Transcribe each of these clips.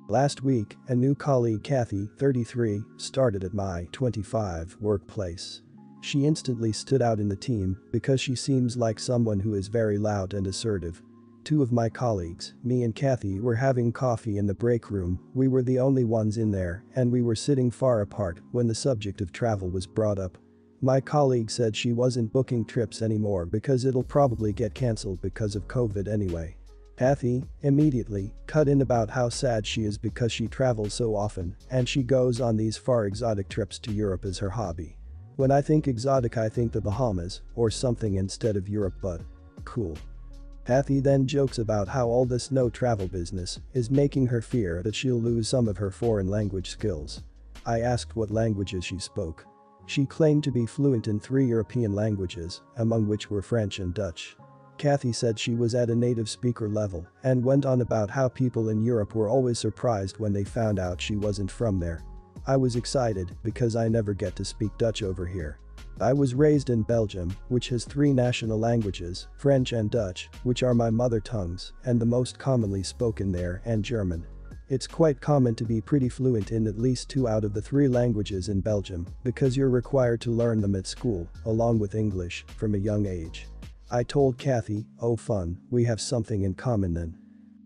Last week, a new colleague Cathy, 33, started at my 25 workplace. She instantly stood out in the team because she seems like someone who is very loud and assertive. Two of my colleagues, me and Cathy, were having coffee in the break room. We were the only ones in there and we were sitting far apart when the subject of travel was brought up. My colleague said she wasn't booking trips anymore because it'll probably get cancelled because of COVID anyway. Cathy immediately cut in about how sad she is because she travels so often and she goes on these far exotic trips to Europe as her hobby. When I think exotic, I think the Bahamas or something instead of Europe, but cool. Cathy then jokes about how all this no travel business is making her fear that she'll lose some of her foreign language skills. I asked what languages she spoke. She claimed to be fluent in 3 European languages, among which were French and Dutch. Cathy said she was at a native speaker level and went on about how people in Europe were always surprised when they found out she wasn't from there. I was excited because I never get to speak Dutch over here. I was raised in Belgium, which has 3 national languages, French and Dutch, which are my mother tongues and the most commonly spoken there, and German. It's quite common to be pretty fluent in at least 2 out of the 3 languages in Belgium because you're required to learn them at school, along with English, from a young age. I told Cathy, "Oh fun, we have something in common then."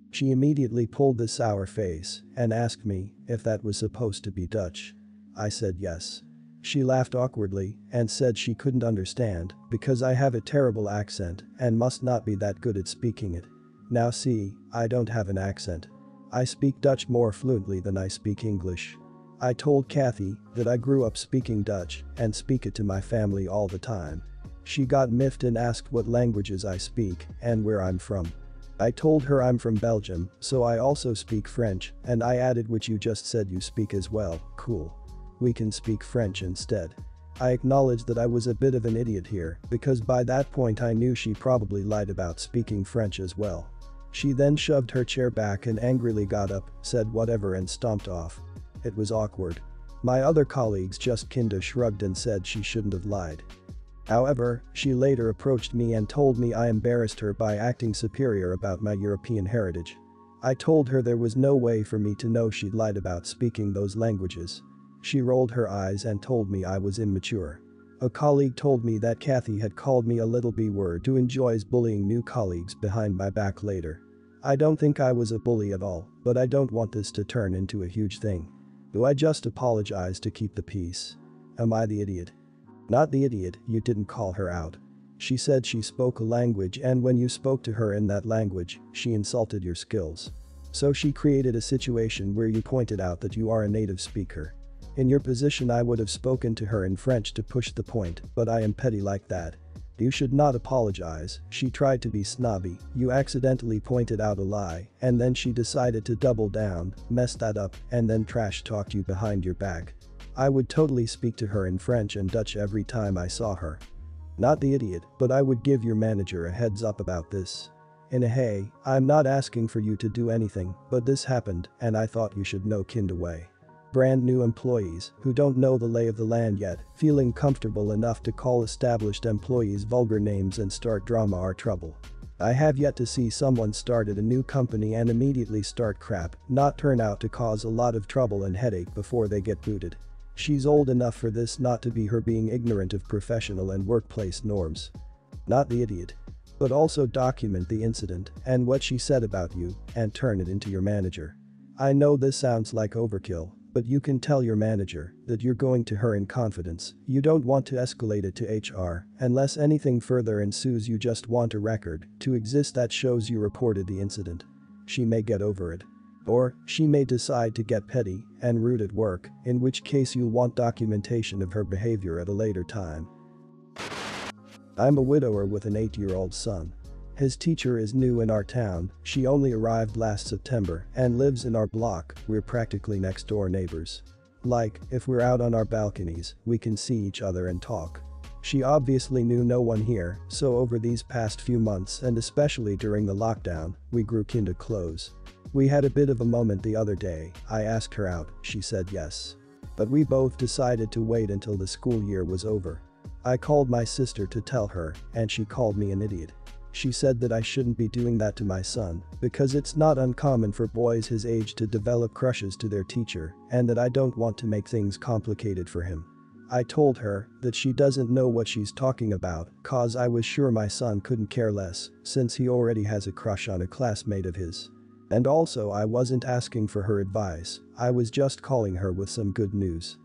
She immediately pulled this sour face and asked me if that was supposed to be Dutch. I said yes. She laughed awkwardly and said she couldn't understand because I have a terrible accent and must not be that good at speaking it. Now see, I don't have an accent. I speak Dutch more fluently than I speak English. I told Cathy that I grew up speaking Dutch and speak it to my family all the time. She got miffed and asked what languages I speak and where I'm from. I told her I'm from Belgium, so I also speak French, and I added which you just said you speak as well. Cool. We can speak French instead. I acknowledged that I was a bit of an idiot here because by that point I knew she probably lied about speaking French as well. She then shoved her chair back and angrily got up, said whatever and stomped off. It was awkward. My other colleagues just kinda shrugged and said she shouldn't have lied. However, she later approached me and told me I embarrassed her by acting superior about my European heritage. I told her there was no way for me to know she'd lied about speaking those languages. She rolled her eyes and told me I was immature. A colleague told me that Cathy had called me a little b-word who enjoys bullying new colleagues behind my back later. I don't think I was a bully at all, but I don't want this to turn into a huge thing. Do I just apologize to keep the peace? Am I the idiot? Not the idiot, you didn't call her out. She said she spoke a language and when you spoke to her in that language, she insulted your skills. So she created a situation where you pointed out that you are a native speaker. In your position I would have spoken to her in French to push the point, but I am petty like that. You should not apologize. She tried to be snobby, you accidentally pointed out a lie, and then she decided to double down, mess that up, and then trash talked you behind your back. I would totally speak to her in French and Dutch every time I saw her. Not the idiot, but I would give your manager a heads up about this. In a hey, I'm not asking for you to do anything, but this happened and I thought you should know kind of way. Brand new employees who don't know the lay of the land yet, feeling comfortable enough to call established employees vulgar names and start drama are trouble. I have yet to see someone start at a new company and immediately start crap, not turn out to cause a lot of trouble and headache before they get booted. She's old enough for this not to be her being ignorant of professional and workplace norms. Not the idiot. But also document the incident and what she said about you and turn it into your manager. I know this sounds like overkill, but you can tell your manager that you're going to her in confidence. You don't want to escalate it to HR unless anything further ensues. You just want a record to exist that shows you reported the incident. She may get over it. Or, she may decide to get petty and rude at work, in which case you'll want documentation of her behavior at a later time. I'm a widower with an 8-year-old son. His teacher is new in our town, she only arrived last September and lives in our block, we're practically next door neighbors. Like, if we're out on our balconies, we can see each other and talk. She obviously knew no one here, so over these past few months and especially during the lockdown, we grew kinda close. We had a bit of a moment the other day, I asked her out, she said yes. But we both decided to wait until the school year was over. I called my sister to tell her, and she called me an idiot. She said that I shouldn't be doing that to my son because it's not uncommon for boys his age to develop crushes to their teacher and that I don't want to make things complicated for him. I told her that she doesn't know what she's talking about cause I was sure my son couldn't care less since he already has a crush on a classmate of his. And also I wasn't asking for her advice, I was just calling her with some good news.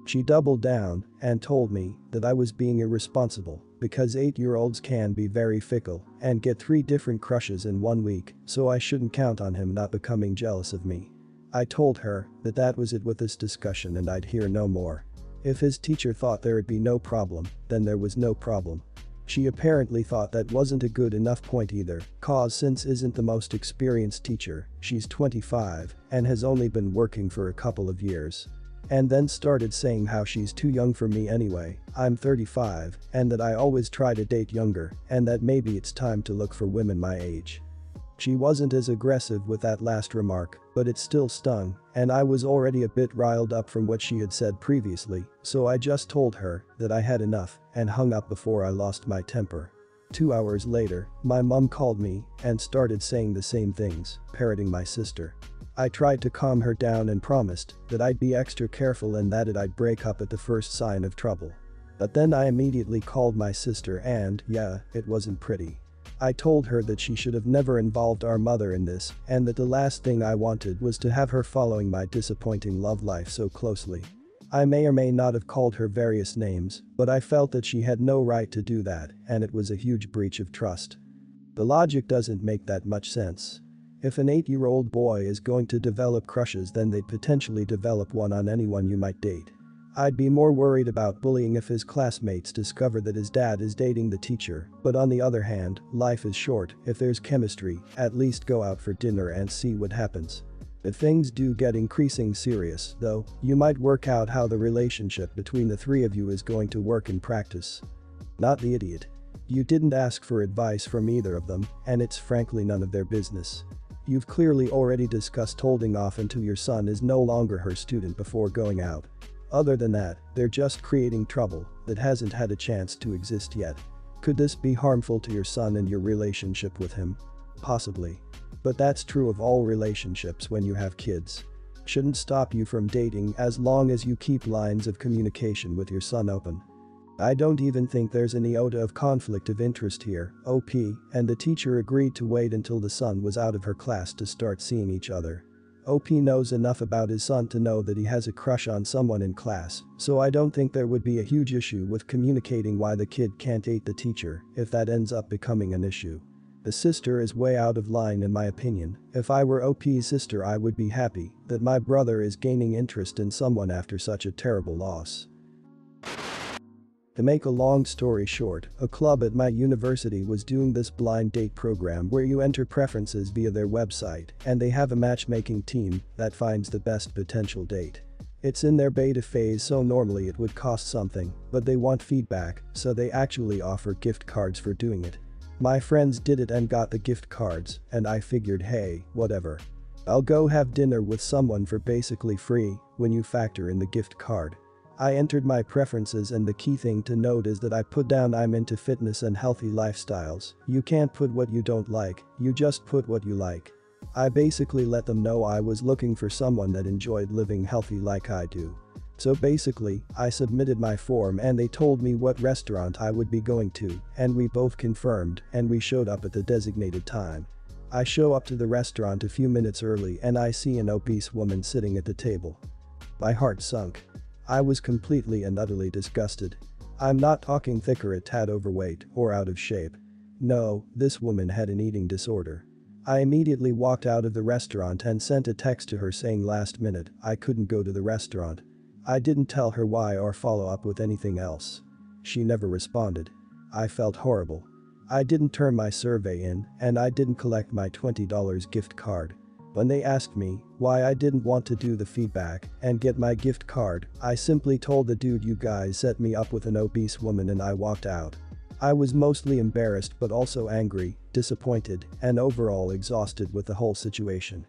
She doubled down and told me that I was being irresponsible because 8-year-olds can be very fickle and get 3 different crushes in 1 week, so I shouldn't count on him not becoming jealous of me. I told her that that was it with this discussion and I'd hear no more. If his teacher thought there'd be no problem, then there was no problem. She apparently thought that wasn't a good enough point either, cause since isn't the most experienced teacher, she's 25 and has only been working for a couple of years. And then started saying how she's too young for me anyway, I'm 35, and that I always try to date younger, and that maybe it's time to look for women my age. She wasn't as aggressive with that last remark, but it still stung, and I was already a bit riled up from what she had said previously, so I just told her that I had enough and hung up before I lost my temper. 2 hours later, my mum called me and started saying the same things, parroting my sister. I tried to calm her down and promised that I'd be extra careful and that I'd break up at the first sign of trouble. But then I immediately called my sister and, yeah, it wasn't pretty. I told her that she should have never involved our mother in this and that the last thing I wanted was to have her following my disappointing love life so closely. I may or may not have called her various names, but I felt that she had no right to do that and it was a huge breach of trust. The logic doesn't make that much sense. If an 8-year-old boy is going to develop crushes, then they'd potentially develop one on anyone you might date. I'd be more worried about bullying if his classmates discover that his dad is dating the teacher, but on the other hand, life is short, if there's chemistry, at least go out for dinner and see what happens. If things do get increasing serious, though, you might work out how the relationship between the 3 of you is going to work in practice. Not the idiot. You didn't ask for advice from either of them, and it's frankly none of their business. You've clearly already discussed holding off until your son is no longer her student before going out. Other than that, they're just creating trouble that hasn't had a chance to exist yet. Could this be harmful to your son and your relationship with him? Possibly. But that's true of all relationships when you have kids. Shouldn't stop you from dating as long as you keep lines of communication with your son open. I don't even think there's an iota of conflict of interest here, OP, and the teacher agreed to wait until the son was out of her class to start seeing each other. OP knows enough about his son to know that he has a crush on someone in class, so I don't think there would be a huge issue with communicating why the kid can't date the teacher if that ends up becoming an issue. The sister is way out of line in my opinion. If I were OP's sister, I would be happy that my brother is gaining interest in someone after such a terrible loss. To make a long story short, a club at my university was doing this blind date program where you enter preferences via their website and they have a matchmaking team that finds the best potential date. It's in their beta phase, so normally it would cost something, but they want feedback, so they actually offer gift cards for doing it. My friends did it and got the gift cards, and I figured, hey, whatever. I'll go have dinner with someone for basically free when you factor in the gift card. I entered my preferences and the key thing to note is that I put down I'm into fitness and healthy lifestyles. You can't put what you don't like, you just put what you like. I basically let them know I was looking for someone that enjoyed living healthy like I do. So basically, I submitted my form and they told me what restaurant I would be going to, and we both confirmed and we showed up at the designated time. I show up to the restaurant a few minutes early and I see an obese woman sitting at the table. My heart sunk. I was completely and utterly disgusted. I'm not talking thick or a tad overweight or out of shape. No, this woman had an eating disorder. I immediately walked out of the restaurant and sent a text to her saying last minute I couldn't go to the restaurant. I didn't tell her why or follow up with anything else. She never responded. I felt horrible. I didn't turn my survey in and I didn't collect my $20 gift card. When they asked me why I didn't want to do the feedback and get my gift card, I simply told the dude, you guys set me up with an obese woman, and I walked out. I was mostly embarrassed but also angry, disappointed, and overall exhausted with the whole situation.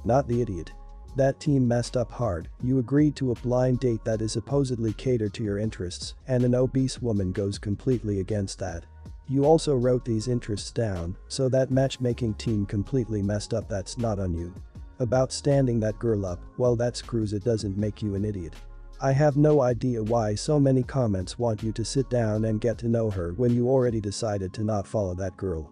Not the idiot. That team messed up hard. You agreed to a blind date that is supposedly catered to your interests, and an obese woman goes completely against that. You also wrote these interests down, so that matchmaking team completely messed up. That's not on you. About standing that girl up, well, that screws. It doesn't make you an idiot. I have no idea why so many comments want you to sit down and get to know her when you already decided to not follow that girl.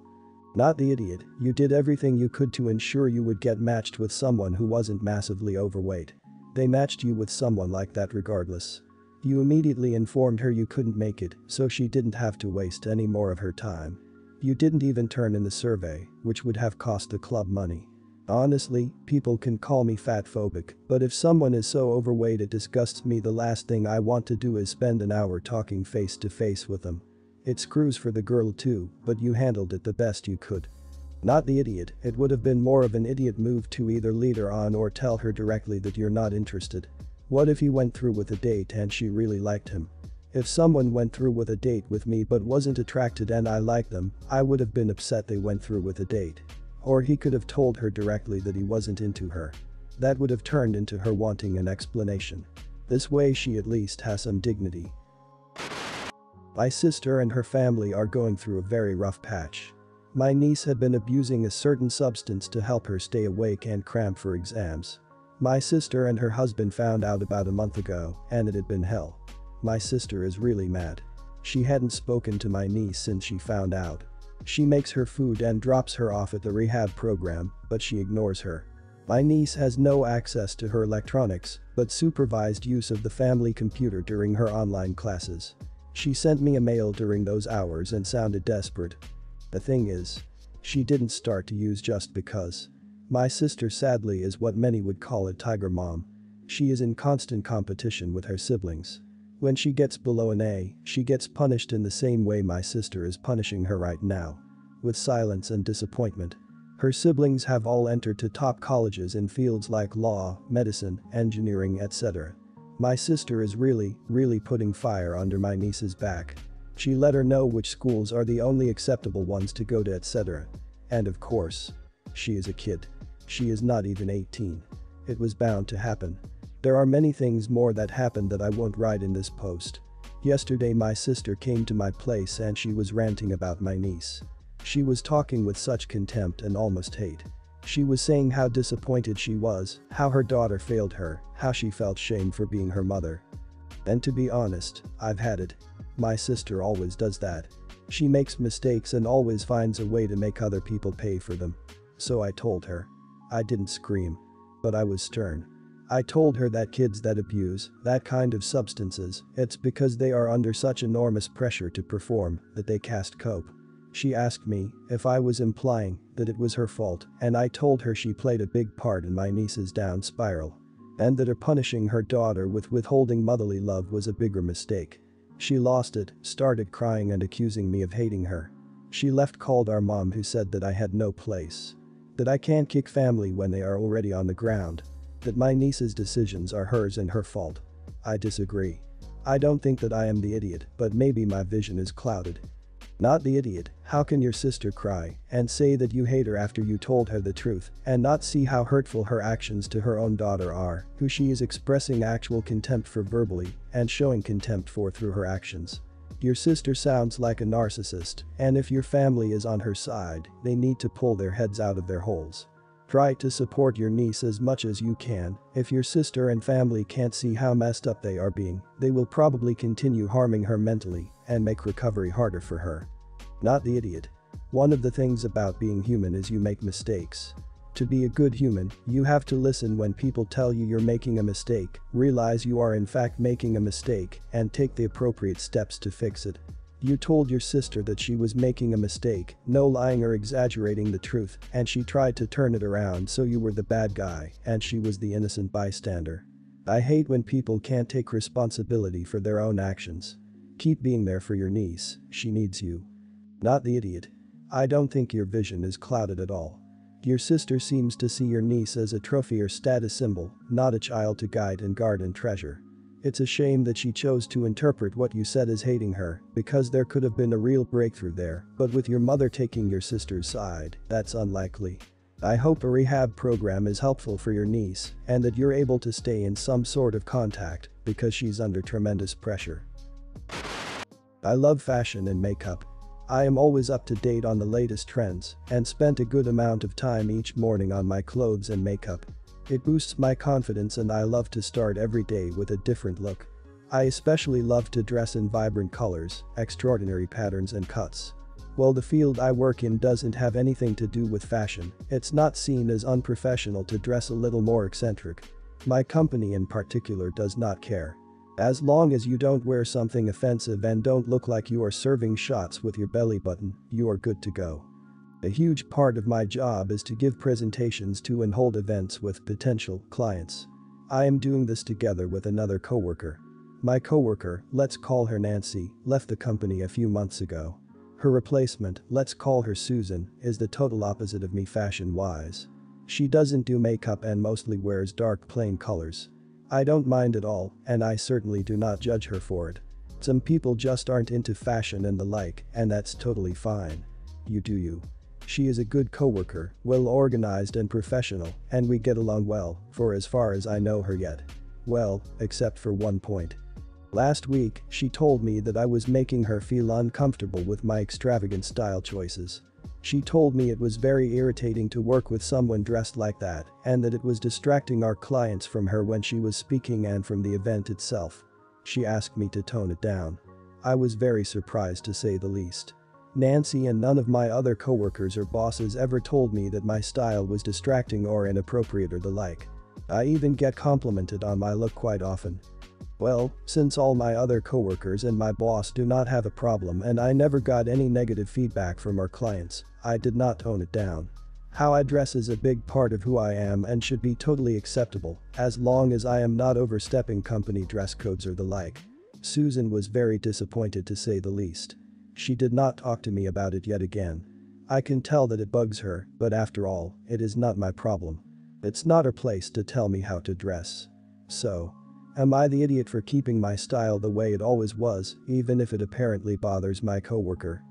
Not the idiot, you did everything you could to ensure you would get matched with someone who wasn't massively overweight. They matched you with someone like that regardless. You immediately informed her you couldn't make it, so she didn't have to waste any more of her time. You didn't even turn in the survey, which would have cost the club money. Honestly, people can call me fatphobic, but if someone is so overweight it disgusts me. The last thing I want to do is spend an hour talking face to face with them. It screws for the girl too, but you handled it the best you could. Not the idiot, it would have been more of an idiot move to either lead her on or tell her directly that you're not interested. What if he went through with a date and she really liked him? If someone went through with a date with me but wasn't attracted and I liked them, I would have been upset they went through with a date. Or he could have told her directly that he wasn't into her. That would have turned into her wanting an explanation. This way she at least has some dignity. My sister and her family are going through a very rough patch. My niece had been abusing a certain substance to help her stay awake and cram for exams. My sister and her husband found out about a month ago, and it had been hell. My sister is really mad. She hadn't spoken to my niece since she found out. She makes her food and drops her off at the rehab program, but she ignores her. My niece has no access to her electronics, but supervised use of the family computer during her online classes. She sent me a mail during those hours and sounded desperate. The thing is, she didn't start to use just because. My sister sadly is what many would call a tiger mom. She is in constant competition with her siblings. When she gets below an A, she gets punished in the same way my sister is punishing her right now. With silence and disappointment. Her siblings have all entered to top colleges in fields like law, medicine, engineering, etc. My sister is really putting fire under my niece's back. She let her know which schools are the only acceptable ones to go to, etc. And of course, she is a kid. She is not even 18. It was bound to happen. There are many things more that happened that I won't write in this post. Yesterday my sister came to my place and she was ranting about my niece. She was talking with such contempt and almost hate. She was saying how disappointed she was, how her daughter failed her, how she felt shame for being her mother. And to be honest, I've had it. My sister always does that. She makes mistakes and always finds a way to make other people pay for them. So I told her. I didn't scream. But I was stern. I told her that kids that abuse that kind of substances, it's because they are under such enormous pressure to perform that they can't cope. She asked me if I was implying that it was her fault, and I told her she played a big part in my niece's down spiral. And that her punishing her daughter with withholding motherly love was a bigger mistake. She lost it, started crying and accusing me of hating her. She left, called our mom, who said that I had no place. That I can't kick family when they are already on the ground. That my niece's decisions are hers and her fault. I disagree. I don't think that I am the idiot, but maybe my vision is clouded. Not the idiot. How can your sister cry and say that you hate her after you told her the truth and not see how hurtful her actions to her own daughter are, who she is expressing actual contempt for verbally and showing contempt for through her actions? Your sister sounds like a narcissist, and if your family is on her side, they need to pull their heads out of their holes. Try to support your niece as much as you can. If your sister and family can't see how messed up they are being, they will probably continue harming her mentally and make recovery harder for her. Not the idiot. One of the things about being human is you make mistakes. To be a good human, you have to listen when people tell you you're making a mistake, realize you are in fact making a mistake, and take the appropriate steps to fix it. You told your sister that she was making a mistake, no lying or exaggerating the truth, and she tried to turn it around so you were the bad guy and she was the innocent bystander. I hate when people can't take responsibility for their own actions. Keep being there for your niece, she needs you. Not the idiot. I don't think your vision is clouded at all. Your sister seems to see your niece as a trophy or status symbol, not a child to guide and guard and treasure. It's a shame that she chose to interpret what you said as hating her, because there could have been a real breakthrough there, but with your mother taking your sister's side, that's unlikely. I hope a rehab program is helpful for your niece and that you're able to stay in some sort of contact, because she's under tremendous pressure. I love fashion and makeup. I am always up to date on the latest trends and spent a good amount of time each morning on my clothes and makeup. It boosts my confidence and I love to start every day with a different look. I especially love to dress in vibrant colors, extraordinary patterns and cuts. While the field I work in doesn't have anything to do with fashion, it's not seen as unprofessional to dress a little more eccentric. My company in particular does not care. As long as you don't wear something offensive and don't look like you are serving shots with your belly button, you are good to go. A huge part of my job is to give presentations to and hold events with potential clients. I am doing this together with another coworker. My coworker, let's call her Nancy, left the company a few months ago. Her replacement, let's call her Susan, is the total opposite of me fashion-wise. She doesn't do makeup and mostly wears dark plain colors. I don't mind at all, and I certainly do not judge her for it. Some people just aren't into fashion and the like, and that's totally fine. You do you. She is a good coworker, well organized and professional, and we get along well, for as far as I know her yet. Well, except for one point. Last week, she told me that I was making her feel uncomfortable with my extravagant style choices. She told me it was very irritating to work with someone dressed like that and that it was distracting our clients from her when she was speaking and from the event itself. She asked me to tone it down. I was very surprised to say the least. Nancy and none of my other coworkers or bosses ever told me that my style was distracting or inappropriate or the like. I even get complimented on my look quite often. Well, since all my other coworkers and my boss do not have a problem and I never got any negative feedback from our clients, I did not tone it down. How I dress is a big part of who I am and should be totally acceptable, as long as I am not overstepping company dress codes or the like. Susan was very disappointed to say the least. She did not talk to me about it yet again. I can tell that it bugs her, but after all, it is not my problem. It's not her place to tell me how to dress. So, am I the idiot for keeping my style the way it always was, even if it apparently bothers my coworker?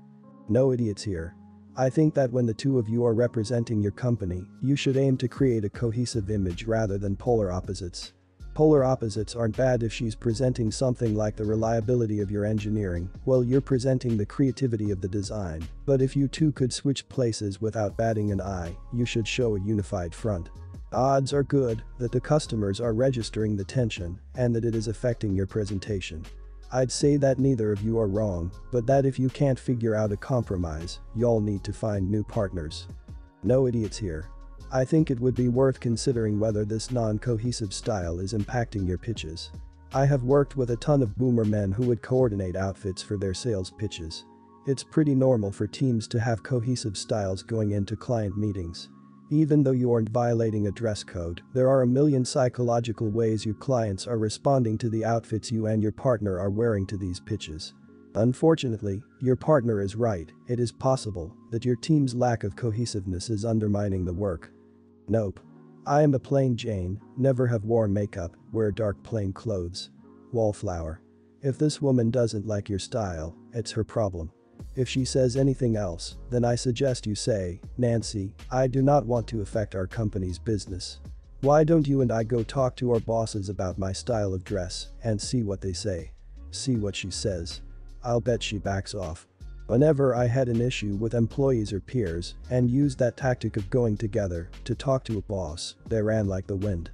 No idiots here. I think that when the two of you are representing your company, you should aim to create a cohesive image rather than polar opposites. Polar opposites aren't bad if she's presenting something like the reliability of your engineering, while you're presenting the creativity of the design, but if you two could switch places without batting an eye, you should show a unified front. Odds are good that the customers are registering the tension and that it is affecting your presentation. I'd say that neither of you are wrong, but that if you can't figure out a compromise, y'all need to find new partners. No idiots here. I think it would be worth considering whether this non-cohesive style is impacting your pitches. I have worked with a ton of boomer men who would coordinate outfits for their sales pitches. It's pretty normal for teams to have cohesive styles going into client meetings. Even though you aren't violating a dress code, there are a million psychological ways your clients are responding to the outfits you and your partner are wearing to these pitches. Unfortunately, your partner is right, it is possible that your team's lack of cohesiveness is undermining the work. Nope. I am a plain Jane, never have worn makeup, wear dark plain clothes. Wallflower. If this woman doesn't like your style, it's her problem. If she says anything else, then I suggest you say, Nancy, I do not want to affect our company's business. Why don't you and I go talk to our bosses about my style of dress and see what they say? See what she says. I'll bet she backs off. Whenever I had an issue with employees or peers and used that tactic of going together to talk to a boss, they ran like the wind.